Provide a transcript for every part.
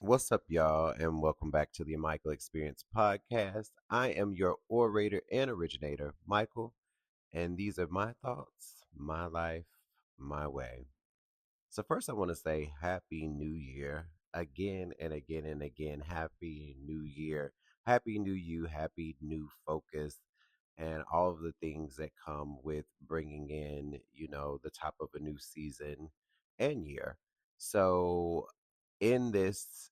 What's up, y'all, and welcome back to the Michael Experience podcast. I am your orator and originator, Michael, and these are my thoughts, my life, my way. So, first, I want to say Happy New Year again and again and again. Happy New Year. Happy New You. Happy New Focus. And all of the things that come with bringing in, the top of a new season and year. So, in this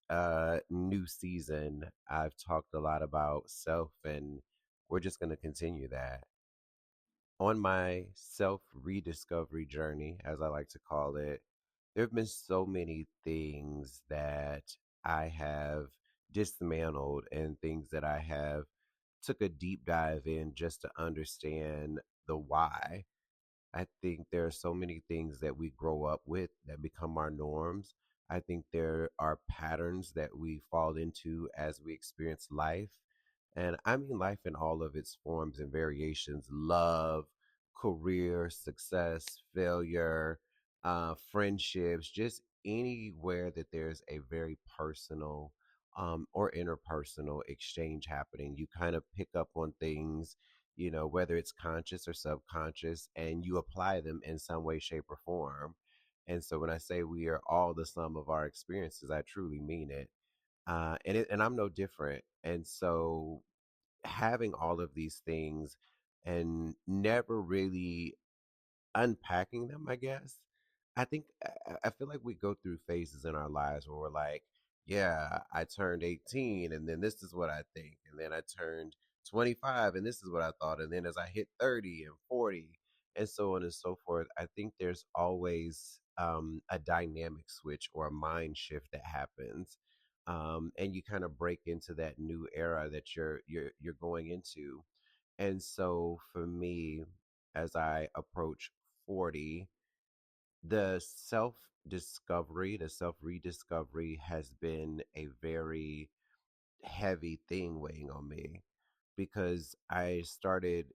new season, I've talked a lot about self, and we're just going to continue that. On my self rediscovery journey, as I like to call it, there have been so many things that I have dismantled and things that I have took a deep dive in just to understand the why. I think there are so many things that we grow up with that become our norms. I think there are patterns that we fall into as we experience life. And I mean life in all of its forms and variations: love, career, success, failure, friendships, just anywhere that there's a very personal or interpersonal exchange happening. You kind of pick up on things, whether it's conscious or subconscious, and you apply them in some way, shape, or form. And so when I say we are all the sum of our experiences, I truly mean it. And I'm no different. And so having all of these things and never really unpacking them, I guess. I think I feel like we go through phases in our lives where we're like, yeah, I turned 18 and then this is what I think. And then I turned 25 and this is what I thought. And then as I hit 30 and 40 and so on and so forth, I think there's always a dynamic switch or a mind shift that happens. And you kind of break into that new era that you're going into. And so for me, as I approach 40, the self discovery, the self rediscovery has been a very heavy thing weighing on me because I started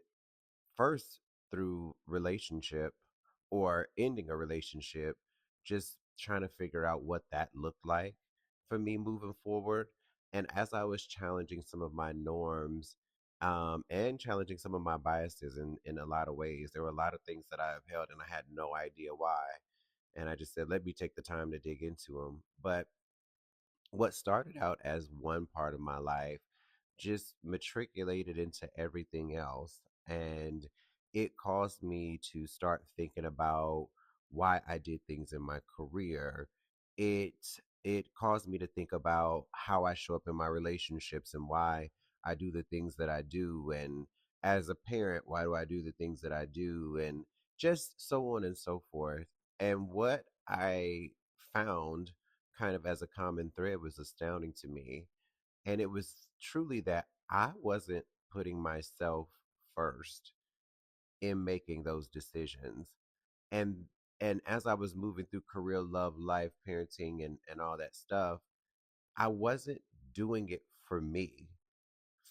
first through relationship or ending a relationship, just trying to figure out what that looked like for me moving forward. And as I was challenging some of my norms, and challenging some of my biases in a lot of ways, there were a lot of things that I have held and I had no idea why. And I just said, let me take the time to dig into them. But what started out as one part of my life just matriculated into everything else. And it caused me to start thinking about why I did things in my career. It it caused me to think about how I show up in my relationships and why I do the things that I do. And as a parent, why do I do the things that I do? And just so on and so forth. And what I found kind of as a common thread was astounding to me. And it was truly that I wasn't putting myself first in making those decisions. And and as I was moving through career, love, life, parenting, and all that stuff, I wasn't doing it for me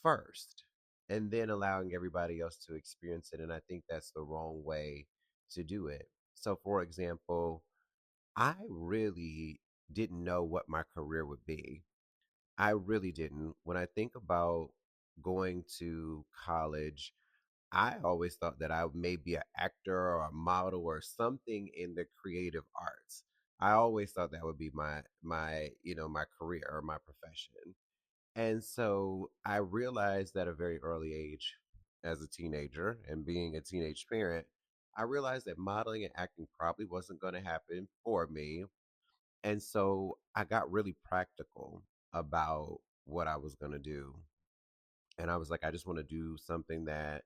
first and then allowing everybody else to experience it. And I think that's the wrong way to do it. So for example, I really didn't know what my career would be. I really didn't. When I think about going to college, I always thought that I may be an actor or a model or something in the creative arts. I always thought that would be my career or my profession. And so I realized at a very early age as a teenager and being a teenage parent, I realized that modeling and acting probably wasn't going to happen for me. And so I got really practical about what I was going to do. And I was like, I just want to do something that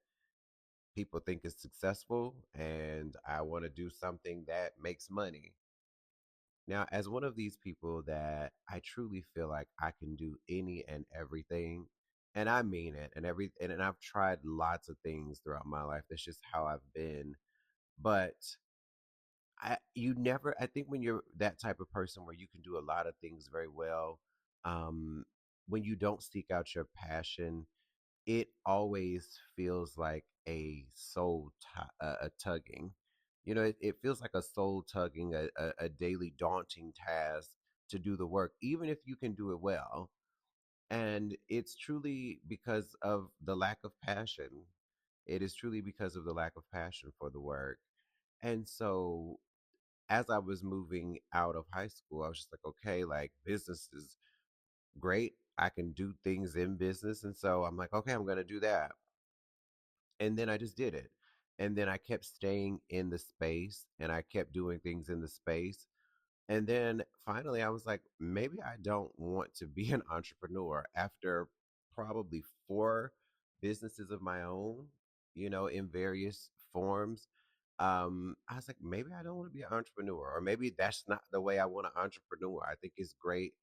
people think is successful, and I want to do something that makes money. Now, as one of these people that I truly feel like I can do any and everything, and I mean it, and I've tried lots of things throughout my life. That's just how I've been. But I think when you're that type of person where you can do a lot of things very well, um, when you don't seek out your passion, it always feels like a tugging. It feels like a soul tugging, a daily daunting task to do the work, even if you can do it well. And it's truly because of the lack of passion. It is truly because of the lack of passion for the work. And so as I was moving out of high school, I was just like, okay, like business is great. I can do things in business. And so I'm like, okay, I'm going to do that. And then I just did it. And then I kept staying in the space and I kept doing things in the space. And then finally, I was like, maybe I don't want to be an entrepreneur after probably four businesses of my own, in various forms. I was like, maybe I don't want to be an entrepreneur, or maybe that's not the way I want an entrepreneur. I think it's great.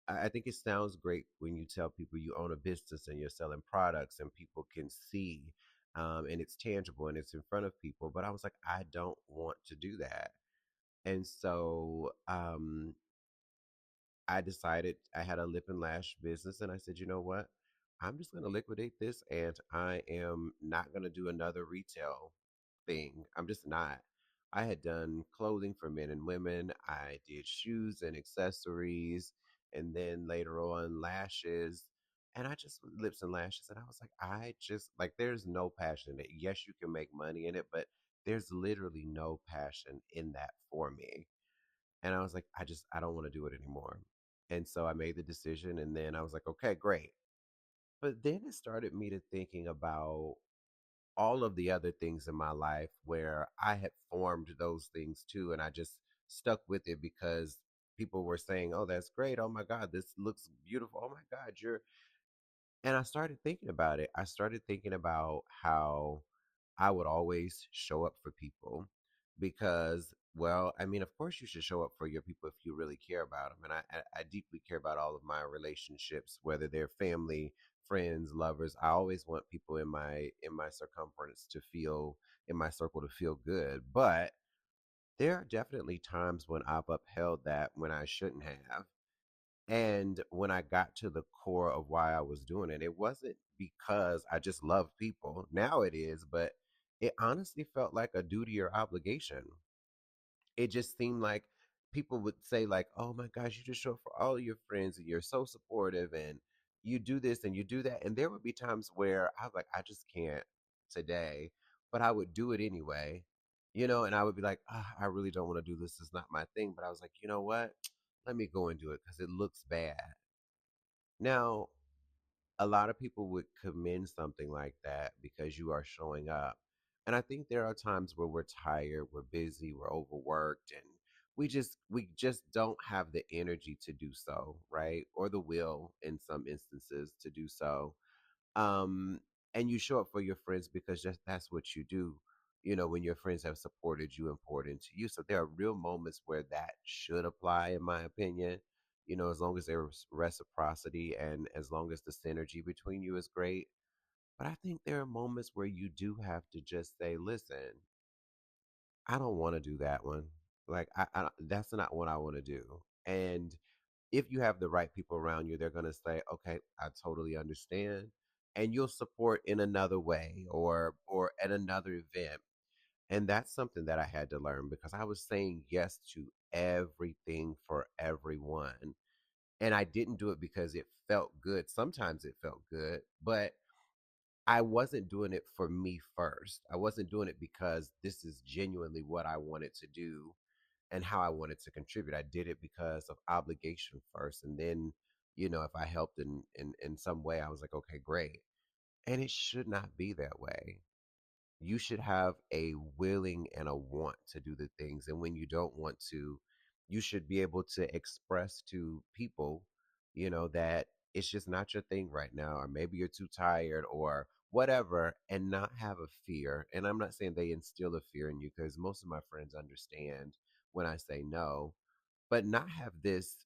I think it sounds great when you tell people you own a business and you're selling products and people can see, and it's tangible and it's in front of people. But I was like, I don't want to do that. And so I decided I had a lip and lash business, and I said, you know what? I'm just going to liquidate this, and I am not going to do another retail thing. I'm just not. I had done clothing for men and women. I did shoes and accessories, and then later on lashes. And I just lips and lashes, and I was like, I just like there's no passion in it. Yes, you can make money in it, but there's literally no passion in that for me. And I was like, I don't want to do it anymore. And so I made the decision and then I was like, okay, great. But then it started me to thinking about all of the other things in my life where I had formed those things too. And I just stuck with it because people were saying, oh, that's great. Oh my God, this looks beautiful. Oh my God, you're and I started thinking about it. I started thinking about how I would always show up for people because, well, I mean, of course, you should show up for your people if you really care about them. And I deeply care about all of my relationships, whether they're family, friends, lovers. I always want people in my circumference to feel in my circle to feel good. But there are definitely times when I've upheld that when I shouldn't have. And when I got to the core of why I was doing it, it wasn't because I just love people. Now it is, but it honestly felt like a duty or obligation. It just seemed like people would say, like, oh my gosh, you just show up for all of your friends and you're so supportive and you do this and you do that. And there would be times where I was like, I just can't today, but I would do it anyway, and I would be like, I really don't want to do this. It's not my thing. But I was like, you know what? Let me go and do it because it looks bad. Now, a lot of people would commend something like that because you are showing up. And I think there are times where we're tired, we're busy, we're overworked, and we just don't have the energy to do so, right? Or the will in some instances to do so. um and you show up for your friends because just that's what you do, when your friends have supported you and poured into you. So there are real moments where that should apply, in my opinion, as long as there's reciprocity and as long as the synergy between you is great. But I think there are moments where you do have to just say, listen, I don't want to do that one. Like that's not what I want to do. And if you have the right people around you, they're going to say, okay, I totally understand. And you'll support in another way or at another event. And that's something that I had to learn because I was saying yes to everything for everyone. And I didn't do it because it felt good. Sometimes it felt good, but I wasn't doing it for me first. I wasn't doing it because this is genuinely what I wanted to do and how I wanted to contribute. I did it because of obligation first. And then, if I helped in some way, I was like, okay, great. And it should not be that way. You should have a willing and a want to do the things. And when you don't want to, you should be able to express to people, that it's just not your thing right now, or maybe you're too tired or whatever, and not have a fear. And I'm not saying they instill a fear in you because most of my friends understand when I say no, but not have this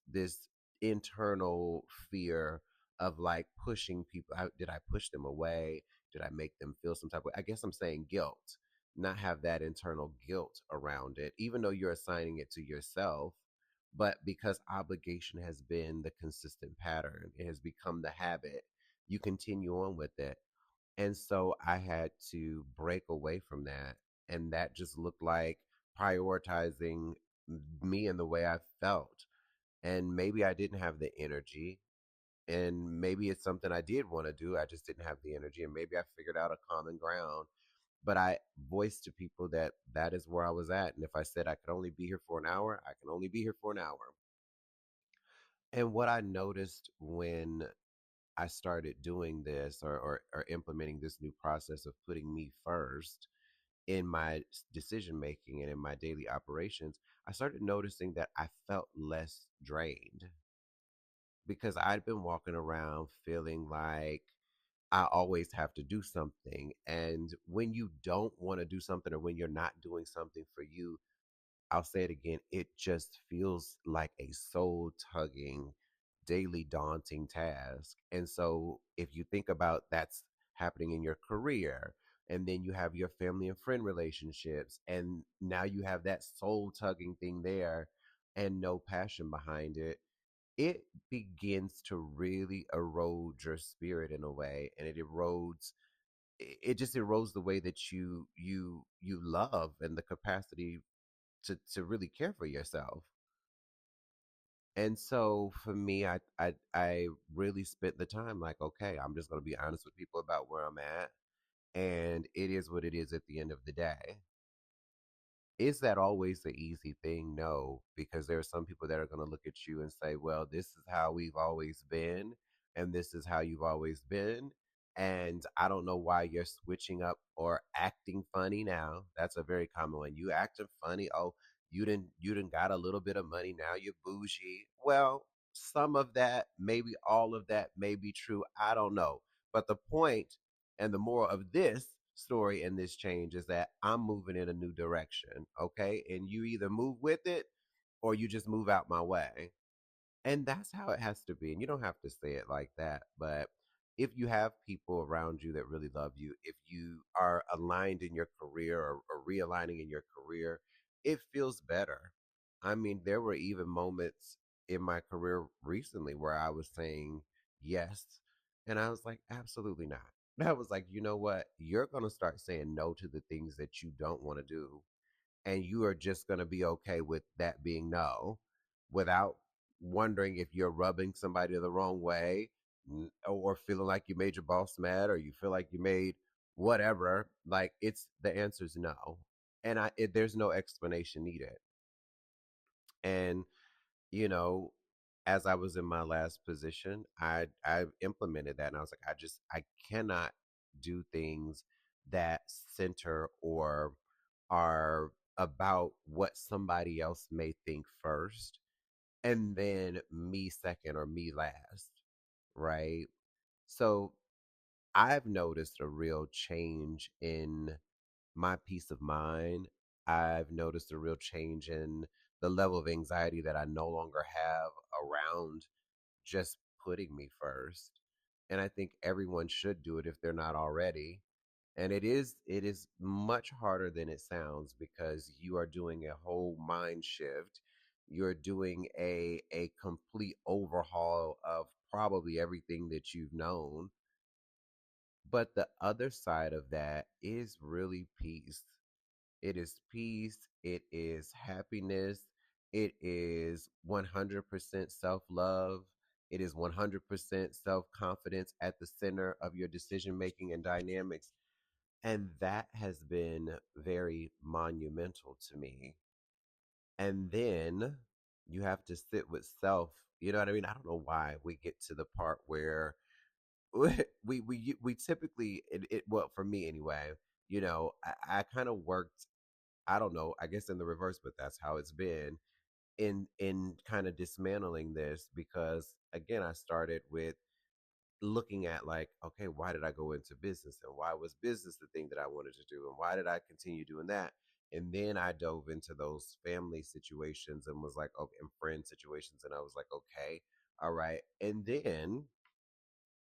internal fear of like pushing people out. Did I push them away? Did I make them feel some type of way? I guess I'm saying guilt. Not have that internal guilt around it, even though you're assigning it to yourself. But because obligation has been the consistent pattern, it has become the habit, you continue on with it. And so I had to break away from that. And that just looked like prioritizing me and the way I felt. And maybe I didn't have the energy, and maybe it's something I did want to do. I just didn't have the energy, and maybe I figured out a common ground. But I voiced to people that that is where I was at, and if I said I could only be here for an hour, I can only be here for an hour. And what I noticed when I started doing this, or implementing this new process of putting me first in my decision making and in my daily operations, I started noticing that I felt less drained because I'd been walking around feeling like I always have to do something. And when you don't want to do something, or when you're not doing something for you, I'll say it again, it just feels like a soul tugging, daily daunting task. And so if you think about that's happening in your career, and then you have your family and friend relationships, and now you have that soul tugging thing there and no passion behind it, it begins to really erode your spirit in a way, and it just erodes the way that you love, and the capacity to really care for yourself. And so for me, I really spent the time like, okay, I'm just going to be honest with people about where I'm at, and it is what it is at the end of the day. Is that always the easy thing? No, because there are some people that are going to look at you and say, well, this is how we've always been, and this is how you've always been. And I don't know why you're switching up or acting funny now. That's a very common one. You acting funny. Oh, you didn't got a little bit of money. Now you're bougie. Well, some of that, maybe all of that may be true. I don't know. But the point and the moral of this story and this change is that I'm moving in a new direction. Okay. And you either move with it or you just move out my way. And that's how it has to be. And you don't have to say it like that. But if you have people around you that really love you, if you are aligned in your career, or realigning in your career, it feels better. I mean, there were even moments in my career recently where I was saying yes. And I was like, absolutely not. I was like, you know what? You're going to start saying no to the things that you don't want to do, and you are just going to be okay with that being no, without wondering if you're rubbing somebody the wrong way, or feeling like you made your boss mad, or you feel like you made whatever. Like, it's the answer is no, and there's no explanation needed. And you know, as I was in my last position, I implemented that, and I was like, I cannot do things that center or are about what somebody else may think first, and then me second, or me last, right? So I've noticed a real change in my peace of mind. I've noticed a real change in the level of anxiety that I no longer have around just putting me first. And I think everyone should do it if they're not already. And it is much harder than it sounds, because you are doing a whole mind shift. You're doing a complete overhaul of probably everything that you've known. But the other side of that is really peace. It is peace, it is happiness, it is 100% self love, it is 100% self confidence at the center of your decision making and dynamics. And that has been very monumental to me. And then you have to sit with self. You know what I mean? I don't know why we get to the part where we typically, well, for me anyway, I kind of worked, I don't know, I guess in the reverse, but that's how it's been in kind of dismantling this, because again, I started with looking at like, okay, why did I go into business, and why was business the thing that I wanted to do, and why did I continue doing that? And then I dove into those family situations and was like, okay, and friend situations, and I was like, okay, all right. And then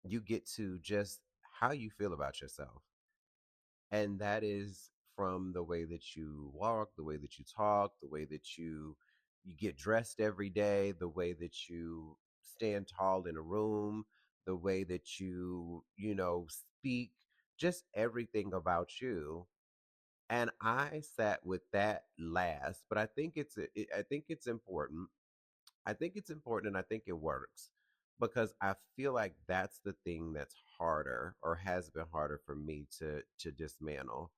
you get to just how you feel about yourself. And that is from the way that you walk, the way that you talk, the way that you get dressed every day, the way that you stand tall in a room, the way that you speak, just everything about you. And I sat with that last, but I think it's important I think it's important and I think it works because I feel like that's the thing that's harder or has been harder for me to dismantle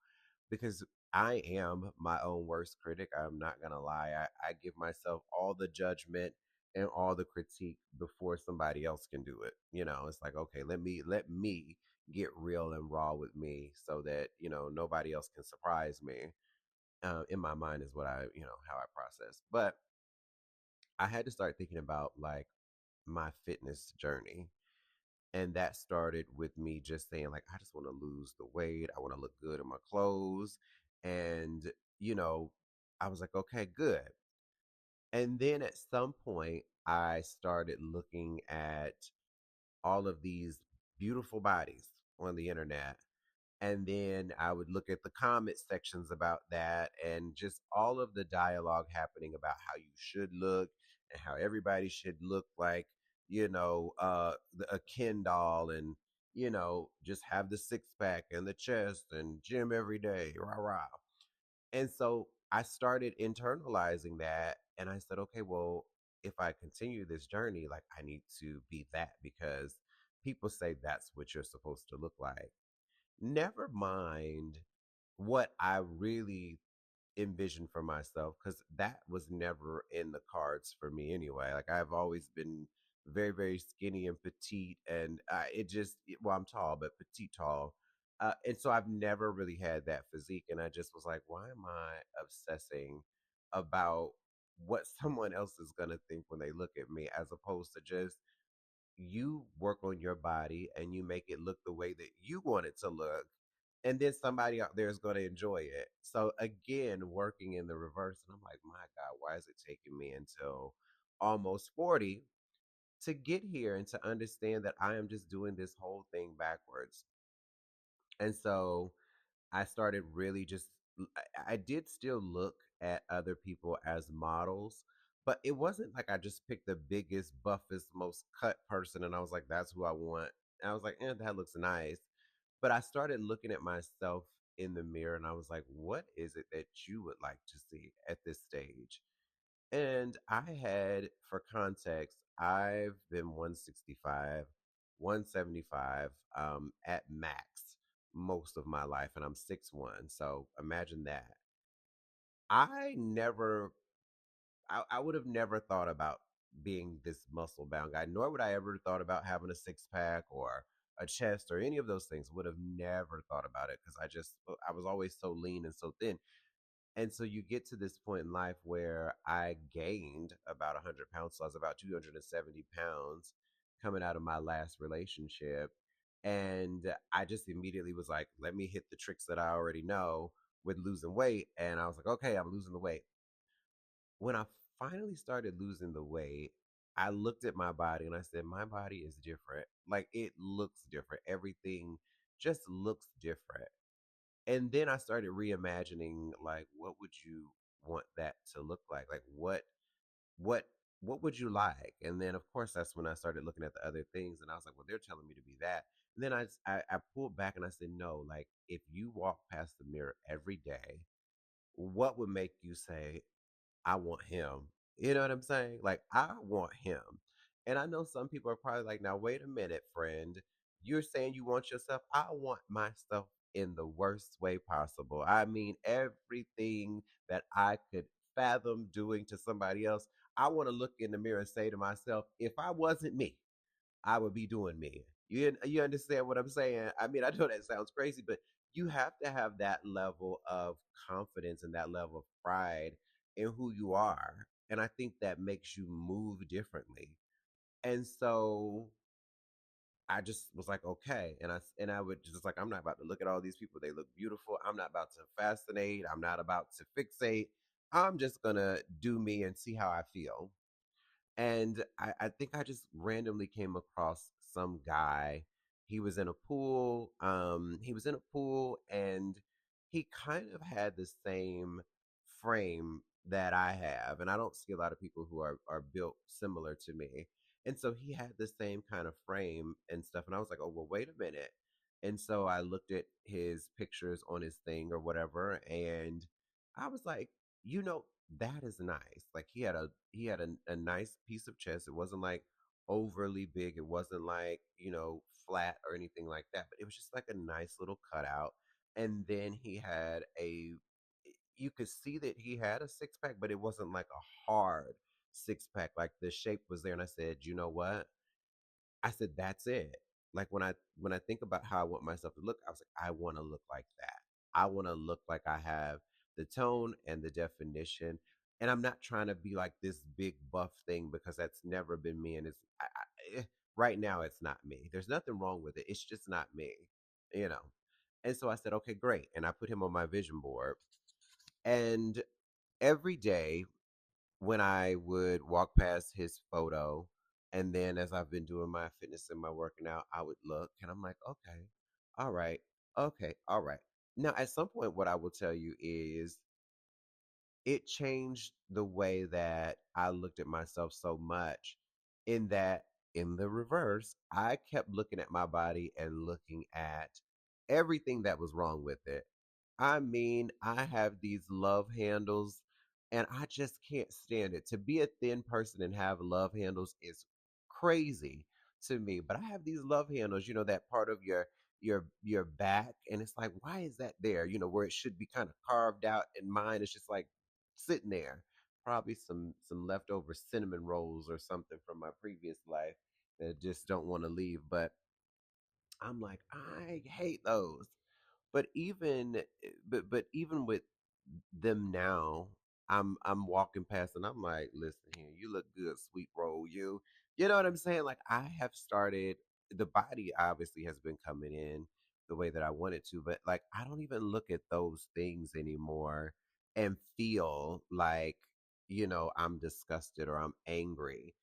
because I am my own worst critic. I'm not gonna lie. I give myself all the judgment and all the critique before somebody else can do it. It's like, okay, let me get real and raw with me so that, nobody else can surprise me. In my mind is what how I process. But I had to start thinking about like my fitness journey. And that started with me just saying, like, I just want to lose the weight. I want to look good in my clothes. And, you know, I was like, okay, good. And then at some point, I started looking at all of these beautiful bodies on the internet. And then I would look at the comment sections about that and just all of the dialogue happening about how you should look and how everybody should look like, a Ken doll and, just have the six pack and the chest and gym every day, rah, rah. And so I started internalizing that and I said, okay, well, if I continue this journey, like I need to be that because people say that's what you're supposed to look like. Never mind what I really envisioned for myself, because that was never in the cards for me anyway. Like I've always been very, very skinny and petite, and well, I'm tall, but petite tall. And so I've never really had that physique. And I just was like, why am I obsessing about what someone else is going to think when they look at me, as opposed to just you work on your body and you make it look the way that you want it to look, and then somebody out there is going to enjoy it. So again, working in the reverse, and I'm like, my God, why is it taking me until almost 40 to get here and to understand that I am just doing this whole thing backwards? And so I started really just I did still look at other people as models, but it wasn't like I just picked the biggest, buffest, most cut person and I was like, that's who I want. And I was like, that looks nice. But I started looking at myself in the mirror and I was like, what is it that you would like to see at this stage? And I had, for context, I've been 165, 175 at max most of my life, and I'm 6'1". So imagine that. I never, I would have never thought about being this muscle bound guy, nor would I ever thought about having a six pack or a chest or any of those things. Would have never thought about it because I was always so lean and so thin. And so you get to this point in life where I gained about 100 pounds. So I was about 270 pounds coming out of my last relationship. And I just immediately was like, let me hit the tricks that I already know with losing weight. And I was like, okay, I'm losing the weight. When I finally started losing the weight, I looked at my body and I said, my body is different. Like it looks different. Everything just looks different. And then I started reimagining like what would you want that to look like? Like what what would you like? And then of course that's when I started looking at the other things and I was like, well, they're telling me to be that. And then I pulled back and I said, no, like if you walk past the mirror every day, what would make you say, I want him? You know what I'm saying? Like I want him. And I know some people are probably like, now wait a minute, friend. You're saying you want yourself. I want myself in the worst way possible. I mean, everything that I could fathom doing to somebody else, I want to look in the mirror and say to myself, if I wasn't me, I would be doing me. You understand what I'm saying? I mean, I know that sounds crazy, but you have to have that level of confidence and that level of pride in who you are. And I think that makes you move differently. And so I just was like, okay. And I would just like, I'm not about to look at all these people. They look beautiful. I'm not about to fascinate. I'm not about to fixate. I'm just gonna do me and see how I feel. And I think I just randomly came across some guy. He was in a pool. He was in a pool and he kind of had the same frame that I have. And I don't see a lot of people who are built similar to me. And so he had the same kind of frame and stuff. And I was like, oh, well, wait a minute. And so I looked at his pictures on his thing or whatever. And I was like, that is nice. Like he had a nice piece of chest. It wasn't like overly big. It wasn't like, flat or anything like that, but it was just like a nice little cutout. And then he had a you could see that he had a six pack, but it wasn't like a hard six pack. Like the shape was there. And I said, you know what? I said, that's it. Like when I think about how I want myself to look, I was like, I want to look like that. I want to look like I have the tone and the definition. And I'm not trying to be like this big buff thing because that's never been me. And right now, it's not me. There's nothing wrong with it. It's just not me, you know. And so I said, okay, great. And I put him on my vision board. And every day when I would walk past his photo, and then as I've been doing my fitness and my working out, I would look and I'm like, okay, all right, okay, all right. Now, at some point, what I will tell you is it changed the way that I looked at myself so much, in that, in the reverse, I kept looking at my body and looking at everything that was wrong with it. I mean, I have these love handles and I just can't stand it. To be a thin person and have love handles is crazy to me. But I have these love handles, that part of your back, and it's like, why is that there? Where it should be kind of carved out, and mine is just like sitting there. Probably some leftover cinnamon rolls or something from my previous life that just don't want to leave. But I'm like, I hate those. But even with them now, I'm walking past and I'm like, listen here, you look good, sweet roll. You know what I'm saying? Like I have started, the body obviously has been coming in the way that I want it to, but like I don't even look at those things anymore and feel like, I'm disgusted or I'm angry.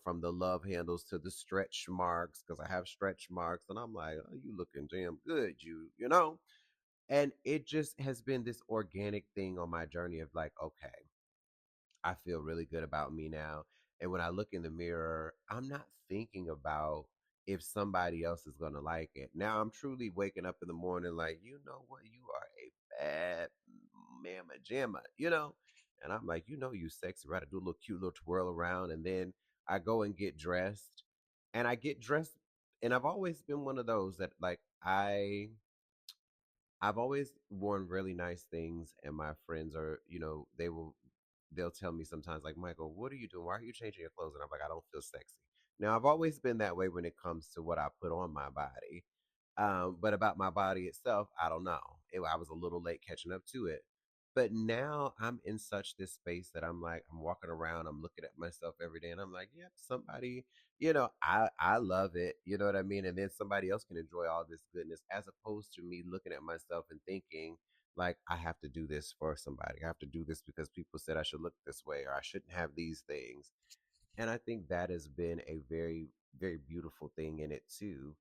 From the love handles to the stretch marks, because I have stretch marks, and I'm like, oh, you looking damn good, you know? And it just has been this organic thing on my journey of like, okay, I feel really good about me now. And when I look in the mirror, I'm not thinking about if somebody else is going to like it. Now I'm truly waking up in the morning like, you know what? You are a bad mamma jamma. And I'm like, you sexy, right? I do a little cute little twirl around. And then I go and get dressed. And I get dressed. And I've always been one of those that like, I've always worn really nice things, and my friends are, they'll tell me sometimes, like, Michael, what are you doing? Why are you changing your clothes? And I'm like, I don't feel sexy. Now, I've always been that way when it comes to what I put on my body. But about my body itself, I don't know. I was a little late catching up to it. But now I'm in such this space that I'm like, I'm walking around, I'm looking at myself every day, and I'm like, yep, somebody, I love it. You know what I mean? And then somebody else can enjoy all this goodness, as opposed to me looking at myself and thinking, like, I have to do this for somebody. I have to do this because people said I should look this way or I shouldn't have these things. And I think that has been a very, very beautiful thing in it too.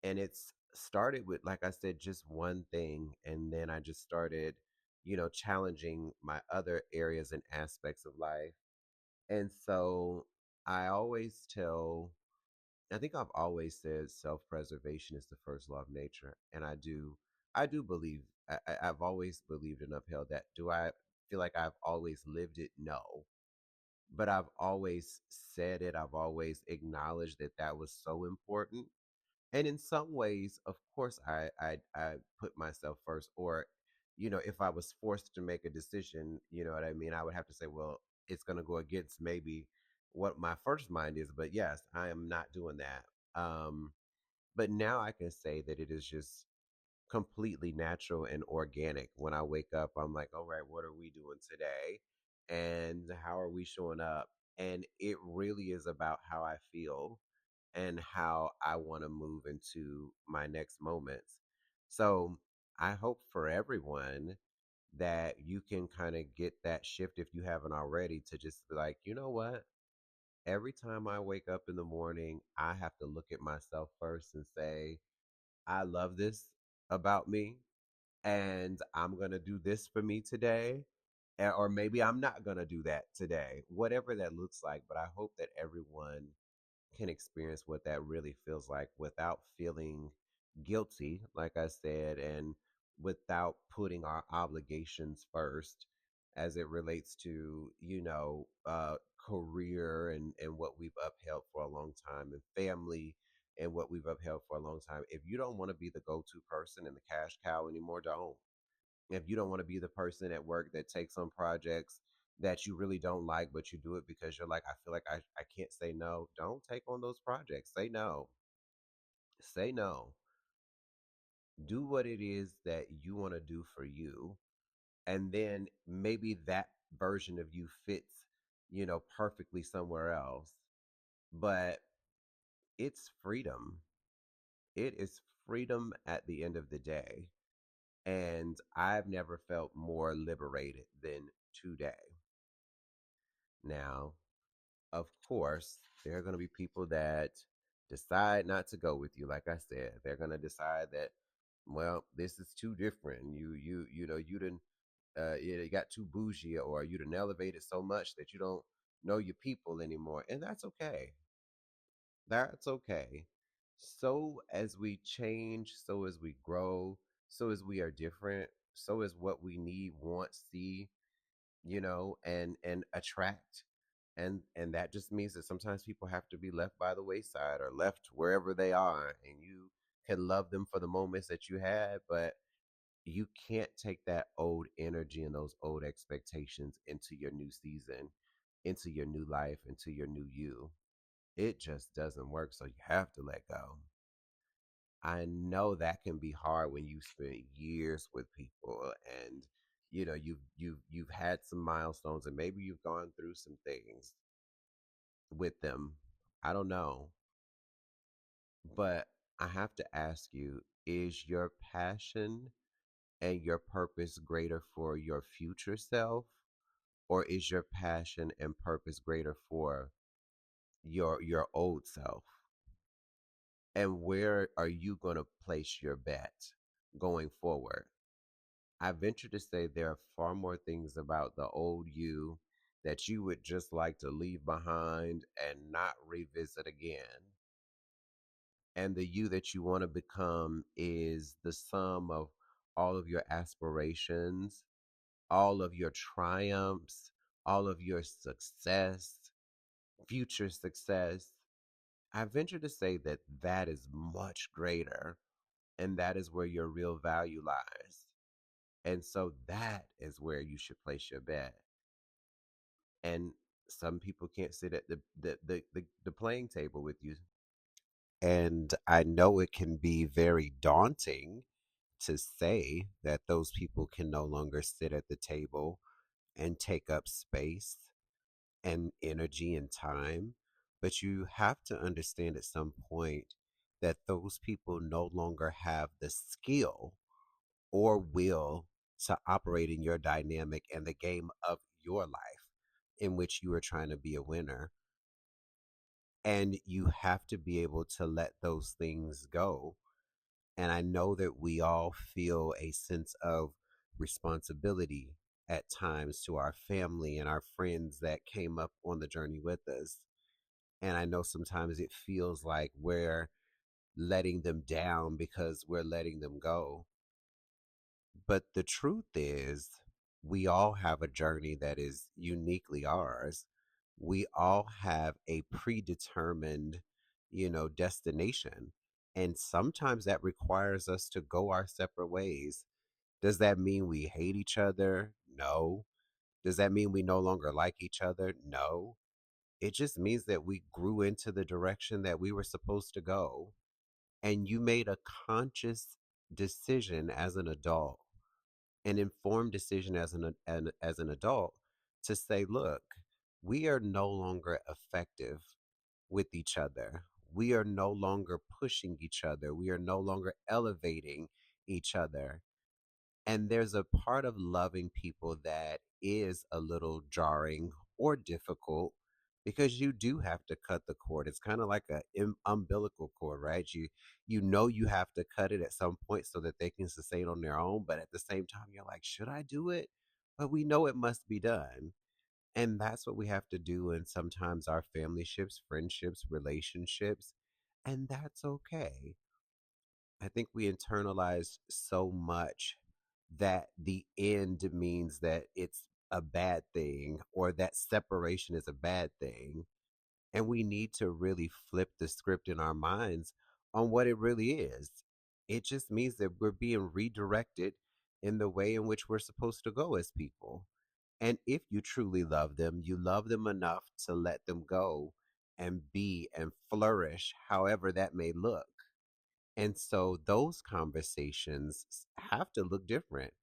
And it's started with, like I said, just one thing. And then I just started, challenging my other areas and aspects of life. And so I always tell, I think I've always said self-preservation is the first law of nature. And I do believe, I've always believed and upheld that. Do I feel like I've always lived it? No. But I've always said it. I've always acknowledged that that was so important. And in some ways, of course, I put myself first. Or, if I was forced to make a decision, you know what I mean, I would have to say, well, it's going to go against maybe what my first mind is. But yes, I am not doing that. But now I can say that it is just completely natural and organic. When I wake up, I'm like, all right, what are we doing today, and how are we showing up? And it really is about how I feel and how I want to move into my next moments. So I hope for everyone that you can kind of get that shift, if you haven't already, to just be like, you know what? Every time I wake up in the morning, I have to look at myself first and say, I love this about me, and I'm going to do this for me today. Or maybe I'm not going to do that today, whatever that looks like. But I hope that everyone can experience what that really feels like without feeling guilty, like I said, and without putting our obligations first. as it relates to, career and what we've upheld for a long time, and family and what we've upheld for a long time. If you don't want to be the go-to person and the cash cow anymore, don't. If you don't want to be the person at work that takes on projects that you really don't like, but you do it because you're like, I feel like I can't say no, don't take on those projects. Say no. Say no. Do what it is that you want to do for you. And then maybe that version of you fits, perfectly somewhere else. But it's freedom. It is freedom at the end of the day. And I've never felt more liberated than today. Now, of course, there are going to be people that decide not to go with you. Like I said, they're going to decide that, well, this is too different. You didn't, you got too bougie, or you didn't elevate it so much that you don't know your people anymore. And that's okay. That's okay. So as we change, so as we grow, so as we are different, so is what we need, want, see, and attract. And that just means that sometimes people have to be left by the wayside or left wherever they are, and you can love them for the moments that you had, but you can't take that old energy and those old expectations into your new season, into your new life, into your new you. It just doesn't work, so you have to let go. I know that can be hard when you spend years with people, and you've had some milestones, and maybe you've gone through some things with them. I don't know, but I have to ask you, is your passion and your purpose greater for your future self, or is your passion and purpose greater for your old self? And where are you going to place your bet going forward? I venture to say there are far more things about the old you that you would just like to leave behind and not revisit again. And the you that you want to become is the sum of all of your aspirations, all of your triumphs, all of your success, future success. I venture to say that that is much greater, and that is where your real value lies. And so that is where you should place your bet. And some people can't sit at the playing table with you. And I know it can be very daunting to say that those people can no longer sit at the table and take up space and energy and time. But you have to understand at some point that those people no longer have the skill or will to operate in your dynamic and the game of your life in which you are trying to be a winner. And you have to be able to let those things go. And I know that we all feel a sense of responsibility at times to our family and our friends that came up on the journey with us. And I know sometimes it feels like we're letting them down because we're letting them go. But the truth is, we all have a journey that is uniquely ours. We all have a predetermined, destination. And sometimes that requires us to go our separate ways. Does that mean we hate each other? No. Does that mean we no longer like each other? No. It just means that we grew into the direction that we were supposed to go. And you made a conscious decision as an adult, an informed decision as an adult, to say, look, we are no longer effective with each other. We are no longer pushing each other. We are no longer elevating each other. And there's a part of loving people that is a little jarring or difficult, because you do have to cut the cord. It's kind of like a umbilical cord, right? You have to cut it at some point so that they can sustain on their own. But at the same time, you're like, should I do it? But we know it must be done. And that's what we have to do in sometimes our family ships, friendships, relationships. And that's okay. I think we internalize so much that the end means that it's a bad thing or that separation is a bad thing. And we need to really flip the script in our minds on what it really is. It just means that we're being redirected in the way in which we're supposed to go as people. And if you truly love them, you love them enough to let them go and be and flourish, however that may look. And so those conversations have to look different.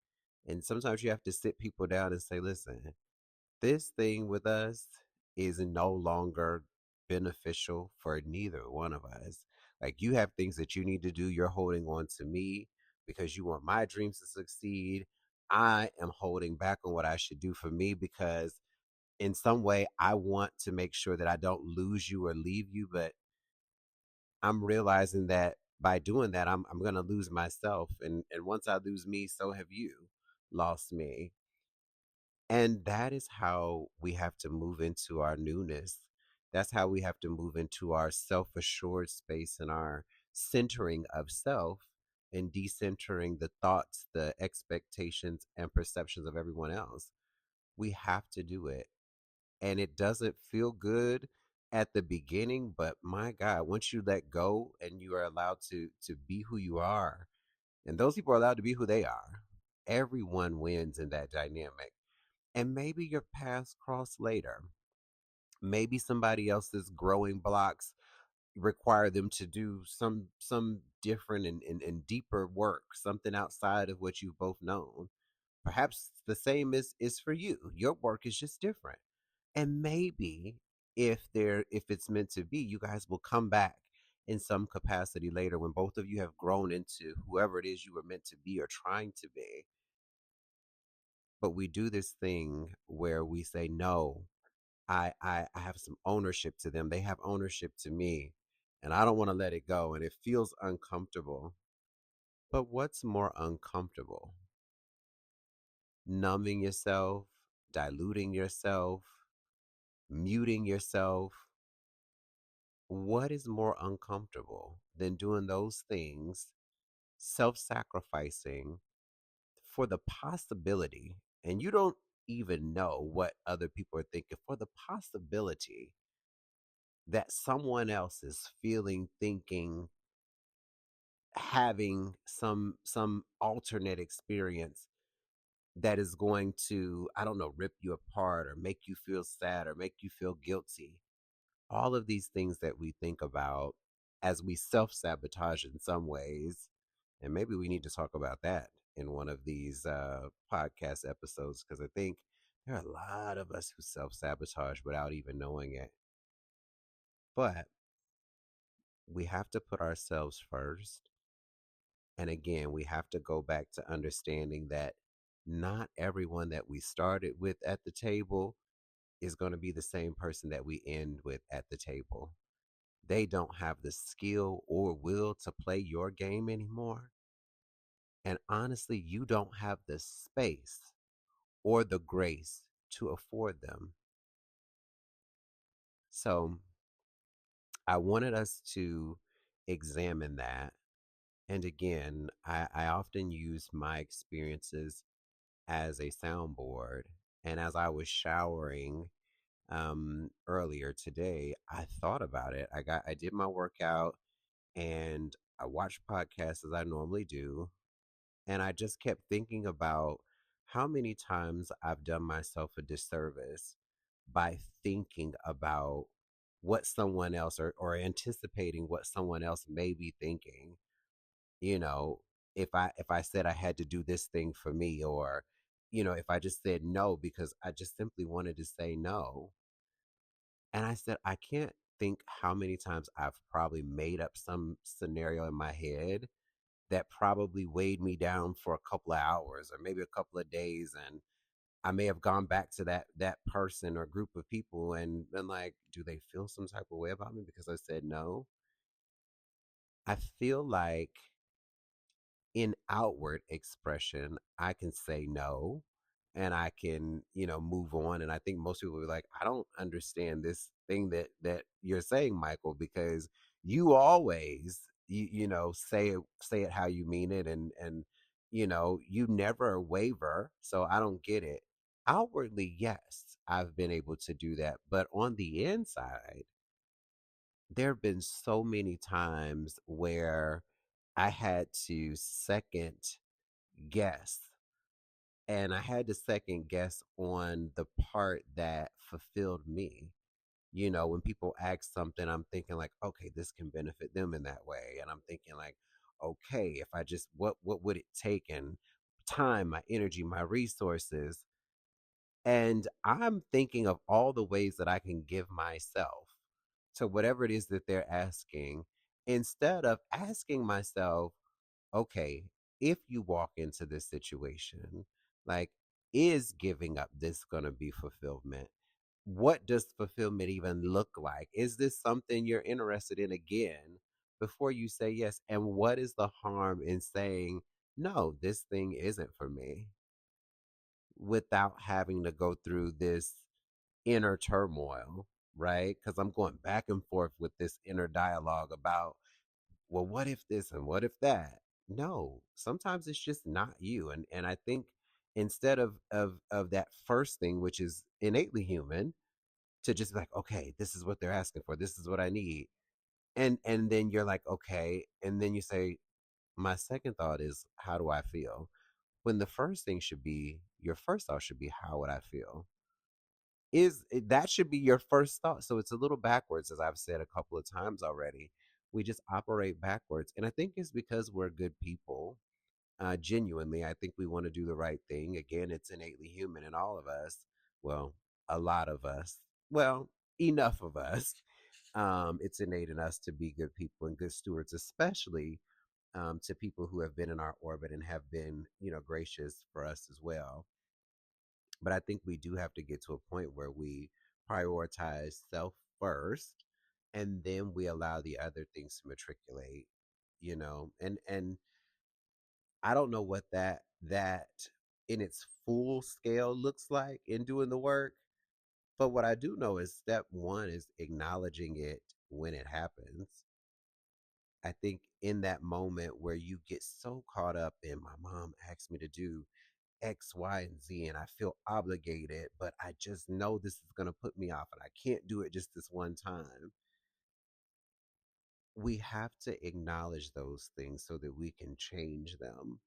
And sometimes you have to sit people down and say, listen, this thing with us is no longer beneficial for neither one of us. Like, you have things that you need to do. You're holding on to me because you want my dreams to succeed. I am holding back on what I should do for me because in some way I want to make sure that I don't lose you or leave you, but I'm realizing that by doing that I'm going to lose myself, and once I lose me, so have you lost me. And that is how we have to move into our newness. That's how we have to move into our self assured space and our centering of self and decentering the thoughts, the expectations, and perceptions of everyone else. We have to do it. And it doesn't feel good at the beginning, but my God, once you let go and you are allowed to be who you are, and those people are allowed to be who they are, everyone wins in that dynamic. And maybe your paths cross later. Maybe somebody else's growing blocks require them to do some different and deeper work, something outside of what you've both known. Perhaps the same is for you. Your work is just different. And maybe if it's meant to be, you guys will come back in some capacity later when both of you have grown into whoever it is you were meant to be or trying to be. But we do this thing where we say, no, I have some ownership to them. They have ownership to me, and I don't want to let it go. And it feels uncomfortable. But what's more uncomfortable? Numbing yourself, diluting yourself, muting yourself. What is more uncomfortable than doing those things, self sacrificing for the possibility, and you don't even know what other people are thinking, for the possibility that someone else is feeling, thinking, having some alternate experience that is going to, I don't know, rip you apart or make you feel sad or make you feel guilty. All of these things that we think about as we self-sabotage in some ways, and maybe we need to talk about that in one of these podcast episodes, because I think there are a lot of us who self-sabotage without even knowing it. But we have to put ourselves first. And again, we have to go back to understanding that not everyone that we started with at the table is going to be the same person that we end with at the table. They don't have the skill or will to play your game anymore. And honestly, you don't have the space or the grace to afford them. So I wanted us to examine that. And again, I often use my experiences as a soundboard. And as I was showering earlier today, I thought about it. I did my workout and I watched podcasts as I normally do. And I just kept thinking about how many times I've done myself a disservice by thinking about what someone else or anticipating what someone else may be thinking. You know, if I said I had to do this thing for me, or if I just said no because I just simply wanted to say no. And I said I can't think how many times I've probably made up some scenario in my head that probably weighed me down for a couple of hours or maybe a couple of days, and I may have gone back to that person or group of people and been like, do they feel some type of way about me because I said no? I feel like in outward expression, I can say no and I can, move on. And I think most people are like, I don't understand this thing that you're saying, Michael, because you always, say it how you mean it, and you never waver. So I don't get it. outwardly, yes, I've been able to do that. But on the inside, there have been so many times where I had to second guess. And I had to second guess on the part that fulfilled me. You know, when people ask something, I'm thinking like, okay, this can benefit them in that way. And I'm thinking like, okay, if I just what would it take, and time, my energy, my resources. And I'm thinking of all the ways that I can give myself to whatever it is that they're asking, instead of asking myself, okay, if you walk into this situation, like, is giving up this going to be fulfillment? What does fulfillment even look like? Is this something you're interested in again before you say yes? And what is the harm in saying, no, this thing isn't for me, without having to go through this inner turmoil, right? Because I'm going back and forth with this inner dialogue about, well, what if this and what if that? No, sometimes it's just not you. And I think instead of that first thing, which is innately human, to just be like, okay, this is what they're asking for, this is what I need. And then you're like, okay, and then you say, my second thought is, how do I feel? When the first thing should be, your first thought should be, how would I feel? That should be your first thought. So it's a little backwards, as I've said a couple of times already. We just operate backwards. And I think it's because we're good people. Genuinely, I think we want to do the right thing. Again, it's innately human in all of us. Well, a lot of us. Well, enough of us. It's innate in us to be good people and good stewards, especially to people who have been in our orbit and have been, gracious for us as well. But I think we do have to get to a point where we prioritize self first, and then we allow the other things to matriculate, and I don't know what that in its full scale looks like in doing the work. But what I do know is step one is acknowledging it when it happens. I think in that moment where you get so caught up in, my mom asked me to do X, Y, and Z, and I feel obligated, but I just know this is going to put me off and I can't do it just this one time. We have to acknowledge those things so that we can change them.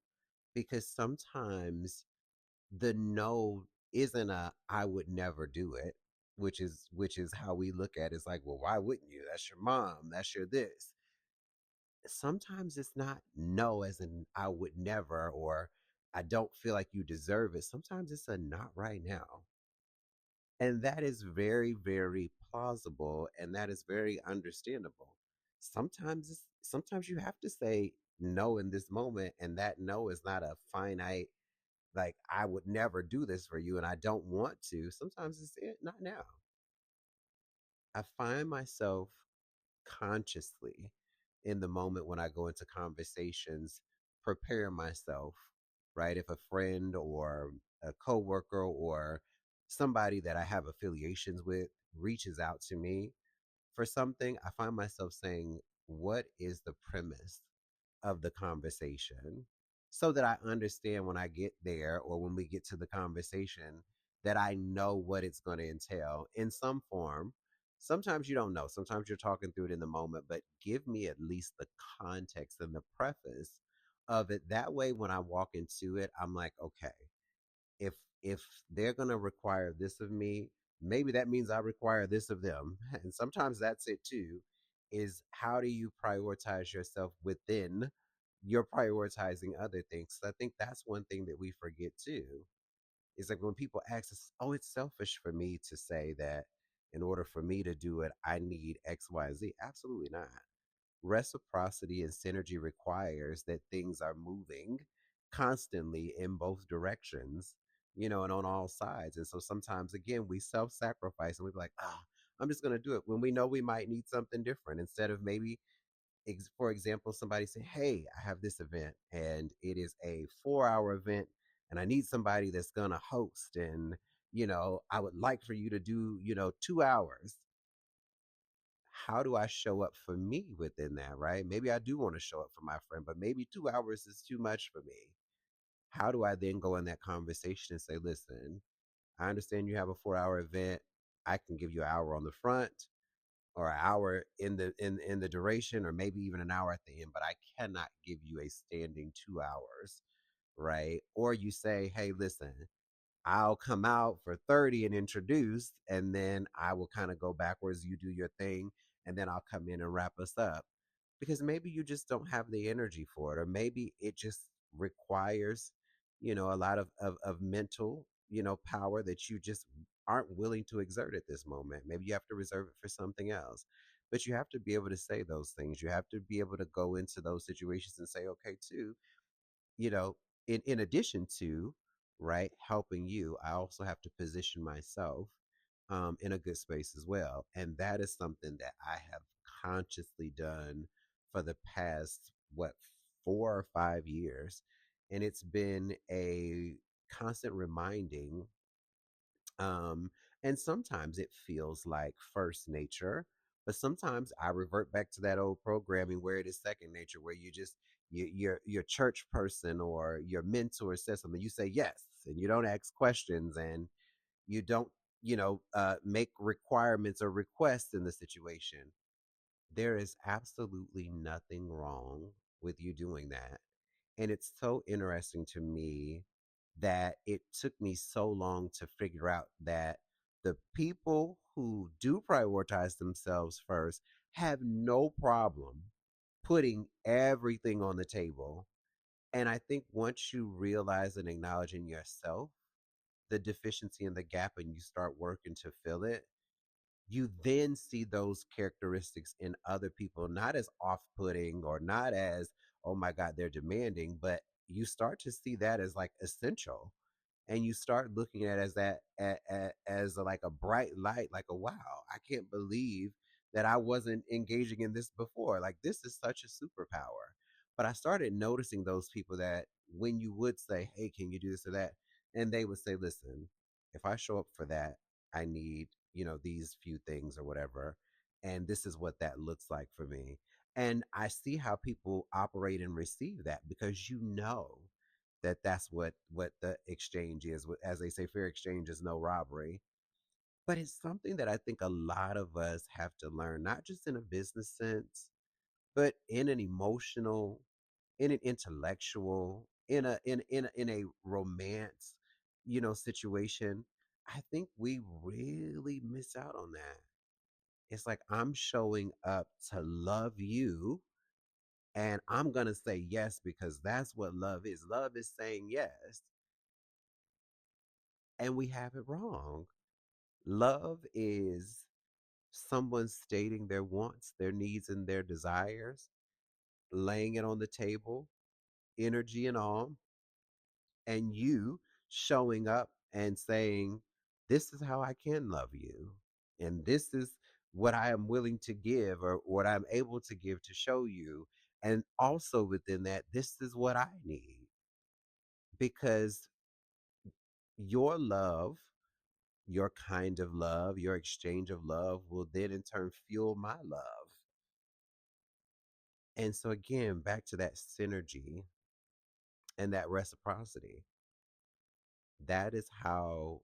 Because sometimes the no isn't a I would never do it, which is how we look at it. It's like, well, why wouldn't you? That's your mom, that's your this. Sometimes it's not no as in I would never, or I don't feel like you deserve it. Sometimes it's a not right now. And that is very, very plausible, and that is very understandable. Sometimes you have to say no in this moment, and that no is not a finite, like, I would never do this for you and I don't want to. Sometimes it's not now. I find myself consciously in the moment when I go into conversations, prepare myself, right? If a friend or a coworker or somebody that I have affiliations with reaches out to me for something, I find myself saying, what is the premise of the conversation? So that I understand when I get there or when we get to the conversation, that I know what it's going to entail in some form. Sometimes you don't know. Sometimes you're talking through it in the moment, but give me at least the context and the preface of it. That way, when I walk into it, I'm like, okay, if if they're going to require this of me, maybe that means I require this of them. And sometimes that's it too, is how do you prioritize yourself within you're prioritizing other things. So I think that's one thing that we forget too. Is like when people ask us, oh, it's selfish for me to say that in order for me to do it, I need X, Y, Z. Absolutely not. Reciprocity and synergy requires that things are moving constantly in both directions, and on all sides. And so sometimes, again, we self sacrifice and we're like, I'm just going to do it when we know we might need something different. Instead of maybe, for example, somebody say, hey, I have this event and it is a 4 hour event and I need somebody that's going to host. And, I would like for you to do, 2 hours. How do I show up for me within that, right? Maybe I do want to show up for my friend, but maybe 2 hours is too much for me. How do I then go in that conversation and say, listen, I understand you have a 4 hour event. I can give you an hour on the front or an hour in the duration, or maybe even an hour at the end, but I cannot give you a standing 2 hours, right? Or you say, hey, listen, I'll come out for 30 and introduce, and then I will kind of go backwards. You do your thing, and then I'll come in and wrap us up. Because maybe you just don't have the energy for it, or maybe it just requires, a lot of mental, power that you just aren't willing to exert at this moment. Maybe you have to reserve it for something else. But you have to be able to say those things. You have to be able to go into those situations and say, okay, too, you know, in addition to, right, helping you, I also have to position myself in a good space as well. And that is something that I have consciously done for the past, what, 4 or 5 years. And it's been a constant reminding, um, and sometimes it feels like first nature, but sometimes I revert back to that old programming where it is second nature, where you just your church person or your mentor says something, you say yes, and you don't ask questions, and you don't make requirements or requests in the situation. There is absolutely nothing wrong with you doing that. And it's so interesting to me that it took me so long to figure out that the people who do prioritize themselves first have no problem putting everything on the table. And I think once you realize and acknowledge in yourself the deficiency and the gap, and you start working to fill it, you then see those characteristics in other people, not as off putting or not as, oh my God, they're demanding, but you start to see that as like essential. And you start looking at it as that as like a bright light, like a wow, I can't believe that I wasn't engaging in this before. Like, this is such a superpower. But I started noticing those people that when you would say, hey, can you do this or that? And they would say, listen, if I show up for that, I need, these few things or whatever. And this is what that looks like for me. And I see how people operate and receive that, because that that's what the exchange is. As they say, fair exchange is no robbery. But it's something that I think a lot of us have to learn, not just in a business sense, but in an emotional, in an intellectual, in a romance, situation. I think we really miss out on that. It's like, I'm showing up to love you, and I'm going to say yes because that's what love is. Love is saying yes. And we have it wrong. Love is someone stating their wants, their needs, and their desires, laying it on the table, energy and all, and you showing up and saying, this is how I can love you. And this is what I am willing to give, or what I'm able to give to show you. And also within that, this is what I need. Because your love, your kind of love, your exchange of love will then in turn fuel my love. And so, again, back to that synergy and that reciprocity. That is how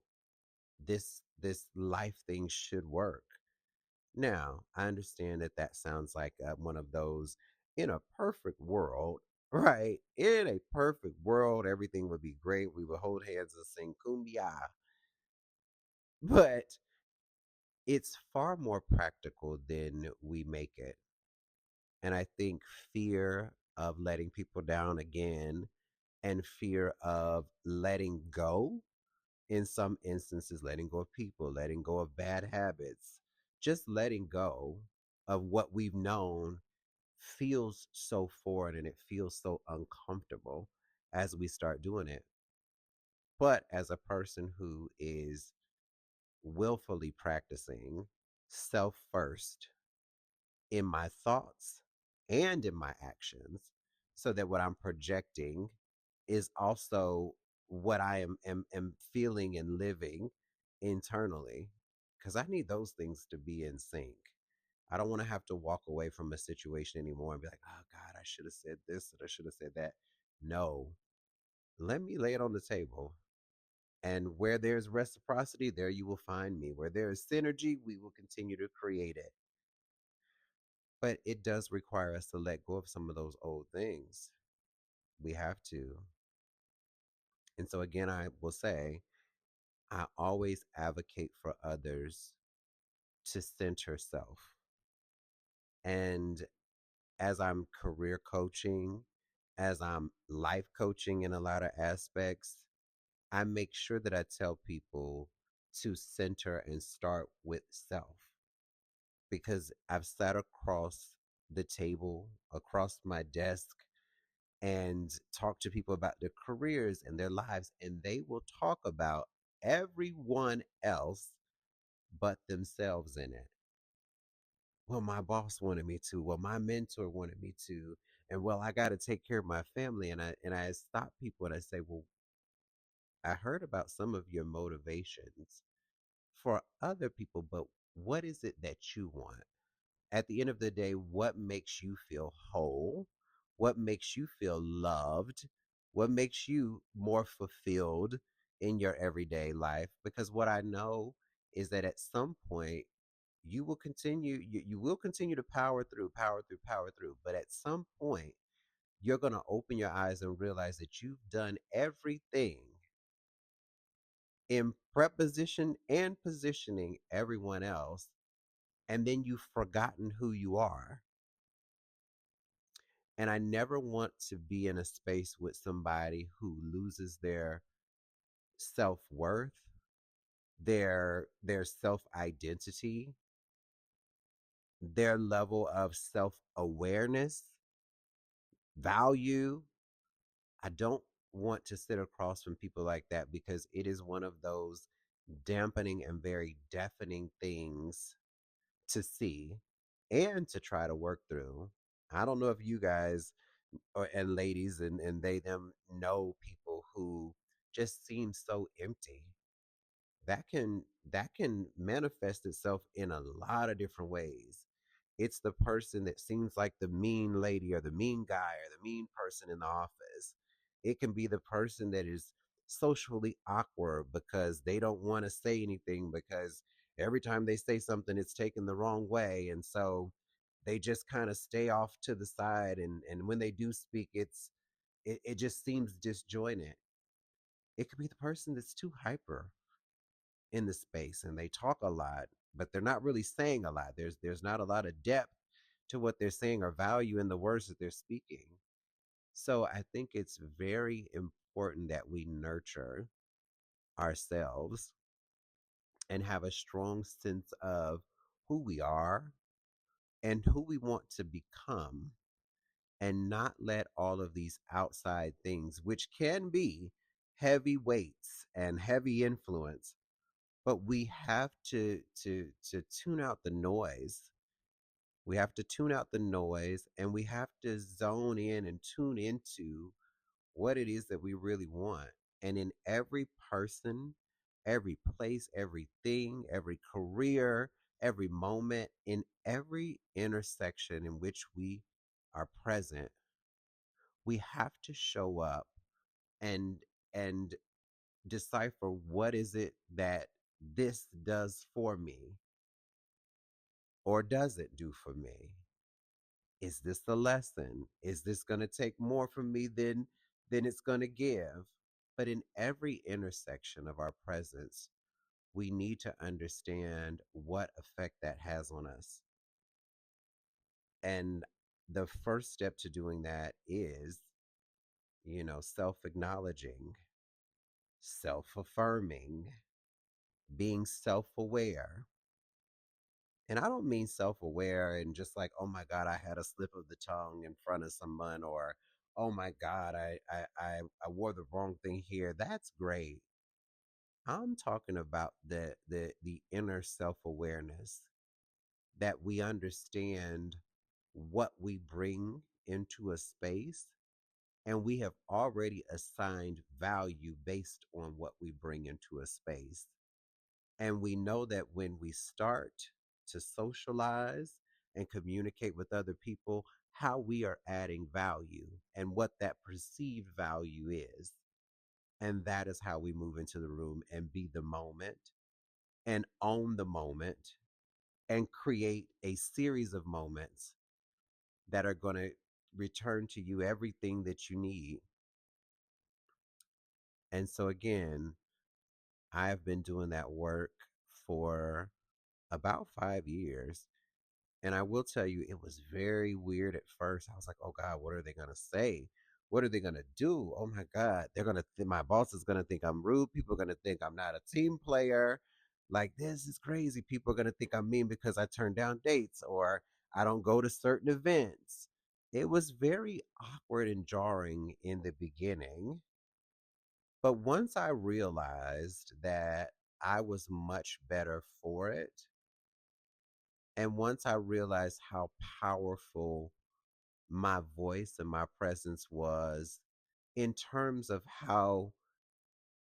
this life thing should work. Now, I understand that that sounds like one of those, in a perfect world, right? In a perfect world, everything would be great. We would hold hands and sing kumbaya. But it's far more practical than we make it. And I think fear of letting people down again, and fear of letting go, in some instances, letting go of people, letting go of bad habits, just letting go of what we've known, feels so foreign, and it feels so uncomfortable as we start doing it. But as a person who is willfully practicing self first in my thoughts and in my actions, so that what I'm projecting is also what I am feeling and living internally. Because I need those things to be in sync. I don't want to have to walk away from a situation anymore and be like, oh God, I should have said this and I should have said that. No, let me lay it on the table. And where there's reciprocity, there you will find me. Where there is synergy, we will continue to create it. But it does require us to let go of some of those old things. We have to. And so, again, I will say, I always advocate for others to center self. And as I'm career coaching, as I'm life coaching in a lot of aspects, I make sure that I tell people to center and start with self, because I've sat across the table, across my desk, and talked to people about their careers and their lives, and they will talk about everyone else but themselves in it. Well, my boss wanted me to. Well, my mentor wanted me to. And well, I got to take care of my family. And I stop people and I say, well, I heard about some of your motivations for other people, but what is it that you want? At the end of the day, what makes you feel whole? What makes you feel loved? What makes you more fulfilled in your everyday life? Because what I know is that at some point you will continue to power through, but at some point you're going to open your eyes and realize that you've done everything in preposition and positioning everyone else, and then you've forgotten who you are. And I never want to be in a space with somebody who loses their self-worth, their self-identity, their level of self-awareness, value. I don't want to sit across from people like that, because it is one of those dampening and very deafening things to see and to try to work through. I don't know if you guys and ladies and they them know people who just seem so empty. That can manifest itself in a lot of different ways. It's the person that seems like the mean lady or the mean guy or the mean person in the office. It can be the person that is socially awkward because they don't want to say anything, because every time they say something it's taken the wrong way, and so they just kind of stay off to the side, and when they do speak, it just seems disjointed. It could be the person that's too hyper in the space and they talk a lot, but they're not really saying a lot. There's not a lot of depth to what they're saying or value in the words that they're speaking. So I think it's very important that we nurture ourselves and have a strong sense of who we are and who we want to become, and not let all of these outside things, which can be heavy weights and heavy influence, but we have to tune out the noise. We have to tune out the noise, and we have to zone in and tune into what it is that we really want. And in every person, every place, everything, every career, every moment, in every intersection in which we are present, we have to show up and and decipher, what is it that this does for me, or does it do for me? Is this the lesson? Is this going to take more from me than it's going to give? But in every intersection of our presence, we need to understand what effect that has on us. And the first step to doing that is, self acknowledging, self affirming, being self aware. And I don't mean self aware and just like, oh my God, I had a slip of the tongue in front of someone, or oh my God, I wore the wrong thing here. That's great. I'm talking about the inner self awareness, that we understand what we bring into a space, and we have already assigned value based on what we bring into a space. And we know that when we start to socialize and communicate with other people, how we are adding value and what that perceived value is. And that is how we move into the room and be the moment and own the moment and create a series of moments that are going to return to you everything that you need. And so, again, I've been doing that work for about 5 years. And I will tell you, it was very weird at first. I was like, oh God, what are they going to say? What are they going to do? Oh my God, they're going to my boss is going to think I'm rude. People are going to think I'm not a team player. Like, this is crazy. People are going to think I'm mean because I turn down dates or I don't go to certain events. It was very awkward and jarring in the beginning. But once I realized that I was much better for it, and once I realized how powerful my voice and my presence was in terms of how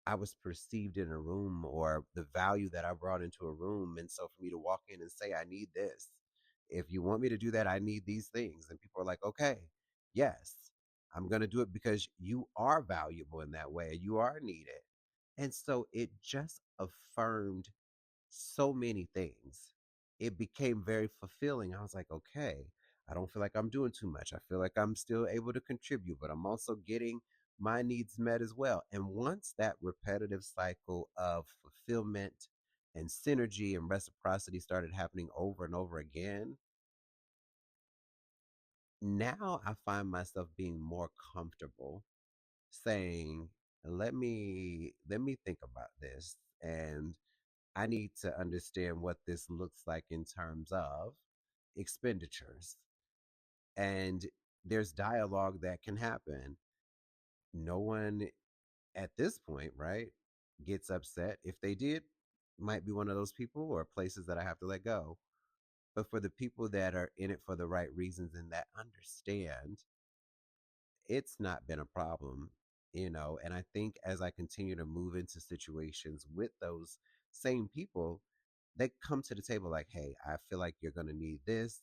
I was perceived in a room or the value that I brought into a room. And so for me to walk in and say, I need this, if you want me to do that, I need these things. And people are like, okay, yes, I'm going to do it because you are valuable in that way. You are needed. And so it just affirmed so many things. It became very fulfilling. I was like, okay, I don't feel like I'm doing too much. I feel like I'm still able to contribute, but I'm also getting my needs met as well. And once that repetitive cycle of fulfillment and synergy and reciprocity started happening over and over again, now I find myself being more comfortable saying, let me think about this, and I need to understand what this looks like in terms of expenditures. And there's dialogue that can happen. No one at this point, right, gets upset. If they did, might be one of those people or places that I have to let go. But for the people that are in it for the right reasons and that understand, it's not been a problem. And I think as I continue to move into situations with those same people, they come to the table like, hey, I feel like you're going to need this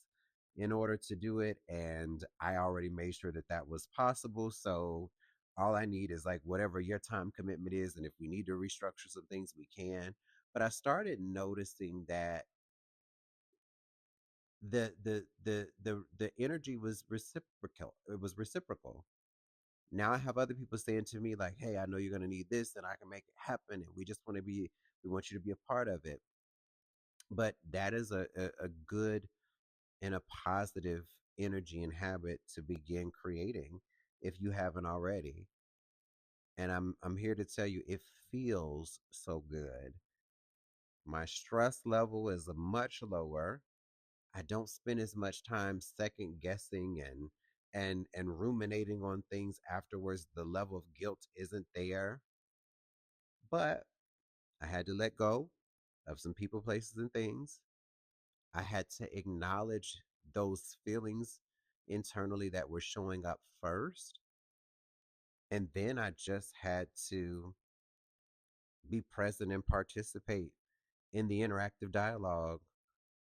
in order to do it. And I already made sure that that was possible. So all I need is like whatever your time commitment is. And if we need to restructure some things, we can. But I started noticing that the energy was reciprocal. It was reciprocal. Now I have other people saying to me like, hey, I know you're going to need this and I can make it happen. And we want you to be a part of it. But that is a good and a positive energy and habit to begin creating if you haven't already. And I'm here to tell you it feels so good. My stress level is much lower. I don't spend as much time second guessing and ruminating on things afterwards. The level of guilt isn't there. But I had to let go of some people, places, and things. I had to acknowledge those feelings internally that were showing up first. And then I just had to be present and participate in the interactive dialogue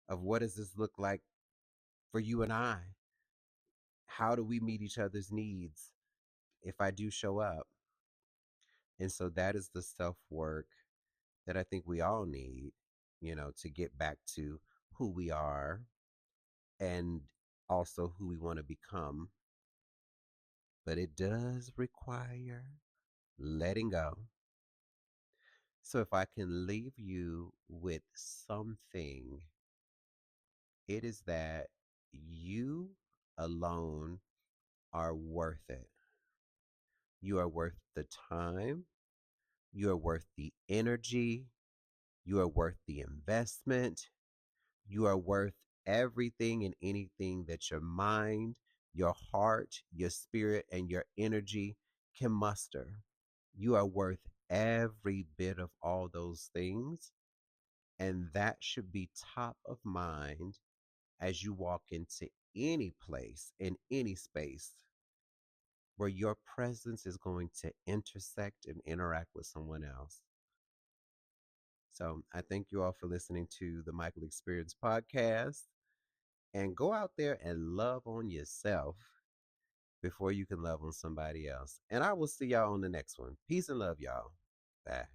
of what does this look like for you and I? How do we meet each other's needs if I do show up? And so that is the self work that I think we all need, to get back to who we are and also who we want to become. But it does require letting go. So if I can leave you with something, it is that you alone are worth it. You are worth the time. You are worth the energy. You are worth the investment. You are worth everything and anything that your mind, your heart, your spirit, and your energy can muster. You are worth every bit of all those things. And that should be top of mind as you walk into any place, in any space where your presence is going to intersect and interact with someone else. So I thank you all for listening to the Michael Experience podcast, and go out there and love on yourself before you can love on somebody else. And I will see y'all on the next one. Peace and love, y'all. Bye.